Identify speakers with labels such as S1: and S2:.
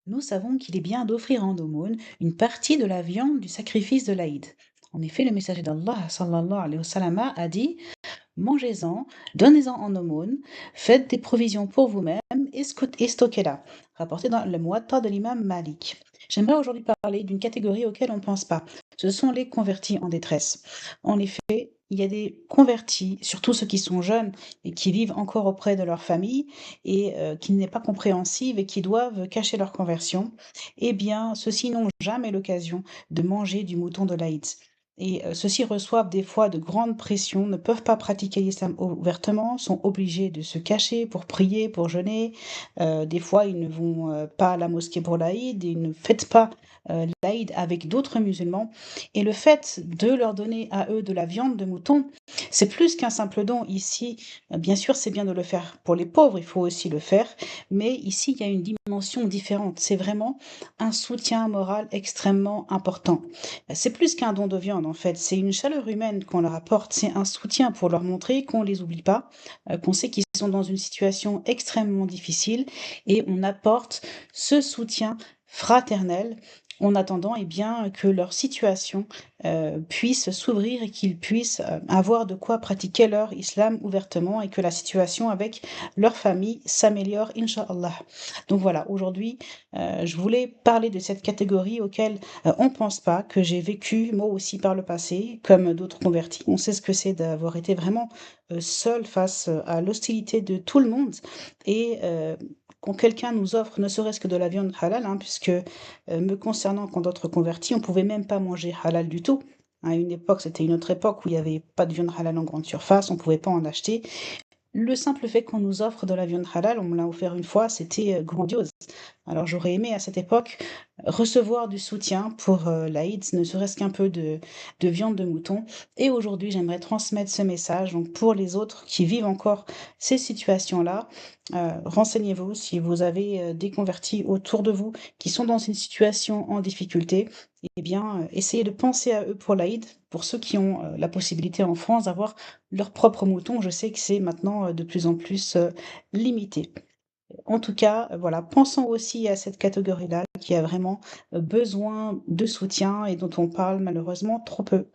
S1: Nous savons qu'il est bien d'offrir en aumône une partie de la viande du sacrifice de l'Aïd. En effet, le messager d'Allah sallallahu alayhi wa sallam, a dit: mangez-en, donnez-en en aumône, faites des provisions pour vous-même et stockez-la. Rapporté dans le Muwatta de l'imam Malik. J'aimerais aujourd'hui parler d'une catégorie auquel on ne pense pas. Ce sont les convertis en détresse. En effet, il y a des convertis, surtout ceux qui sont jeunes et qui vivent encore auprès de leur famille et qui n'est pas compréhensive et qui doivent cacher leur conversion. Eh bien, ceux-ci n'ont jamais l'occasion de manger du mouton de l'Aïd. Et ceux-ci reçoivent des fois de grandes pressions, ne peuvent pas pratiquer l'islam ouvertement, sont obligés de se cacher pour prier, pour jeûner. Des fois, ils ne vont pas à la mosquée pour l'Aïd, ils ne fêtent pas l'Aïd avec d'autres musulmans. Et le fait de leur donner à eux de la viande de mouton, c'est plus qu'un simple don. Ici, bien sûr, c'est bien de le faire pour les pauvres, il faut aussi le faire, mais ici, il y a une dimension différente. C'est vraiment un soutien moral extrêmement important. C'est plus qu'un don de viande en fait, c'est une chaleur humaine qu'on leur apporte, c'est un soutien pour leur montrer qu'on les oublie pas, qu'on sait qu'ils sont dans une situation extrêmement difficile et on apporte ce soutien fraternel en attendant eh bien, que leur situation puisse s'ouvrir et qu'ils puissent avoir de quoi pratiquer leur islam ouvertement et que la situation avec leur famille s'améliore, Inch'Allah. Donc voilà, aujourd'hui, je voulais parler de cette catégorie auquel on pense pas, que j'ai vécu moi aussi par le passé, comme d'autres convertis. On sait ce que c'est d'avoir été vraiment seul face à l'hostilité de tout le monde et quand quelqu'un nous offre ne serait-ce que de la viande halal, hein, puisque me concernant, quand d'autres convertis, on pouvait même pas manger halal du tout. À une époque, c'était une autre époque où il n'y avait pas de viande halal en grande surface, on pouvait pas en acheter. Le simple fait qu'on nous offre de la viande halal, on me l'a offert une fois, c'était grandiose. Alors j'aurais aimé à cette époque recevoir du soutien pour l'Aïd, ne serait-ce qu'un peu de viande de mouton. Et aujourd'hui, j'aimerais transmettre ce message donc pour les autres qui vivent encore ces situations-là. Renseignez-vous si vous avez des convertis autour de vous qui sont dans une situation en difficulté. Eh bien, essayez de penser à eux pour l'Aïd, pour ceux qui ont la possibilité en France d'avoir leur propre mouton. Je sais que c'est maintenant de plus en plus limité. En tout cas, voilà, pensons aussi à cette catégorie-là qui a vraiment besoin de soutien et dont on parle malheureusement trop peu.